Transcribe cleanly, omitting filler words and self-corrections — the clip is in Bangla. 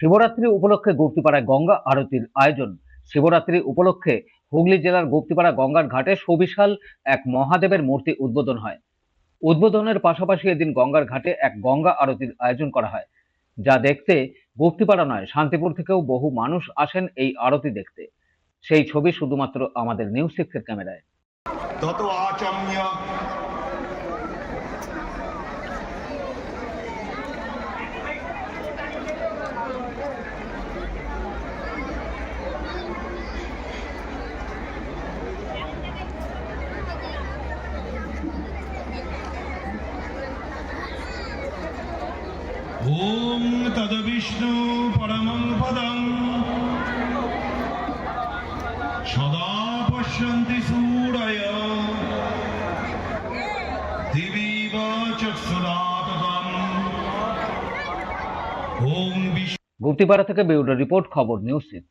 শিবরাত্রি উপলক্ষে গুপ্তিপাড়ায় গঙ্গা আরতির আয়োজন। শিবরাত্রি উপলক্ষে হুগলি জেলার গুপ্তিপাড়া গঙ্গার ঘাটে সুবিশাল এক মহাদেবের মূর্তি উদ্বোধন হয়। উদ্বোধনের পাশাপাশি এদিন গঙ্গার ঘাটে এক গঙ্গা আরতির আয়োজন করা হয়, যা দেখতে গুপ্তিপাড়া নয়, শান্তিপুর থেকেও বহু মানুষ আসেন এই আরতি দেখতে। সেই ছবি শুধুমাত্র আমাদের নিউজ 6 এর ক্যামেরায়। তত আচম্য ওম তদ্বিষ্ণু পরমং পদং সদা পশ্যন্তি সূরয় দিবিব চক্ষুরাততম। ওম গুপ্তিপাড়া থেকে ব্যুরো রিপোর্ট, খবর নিউজ 6।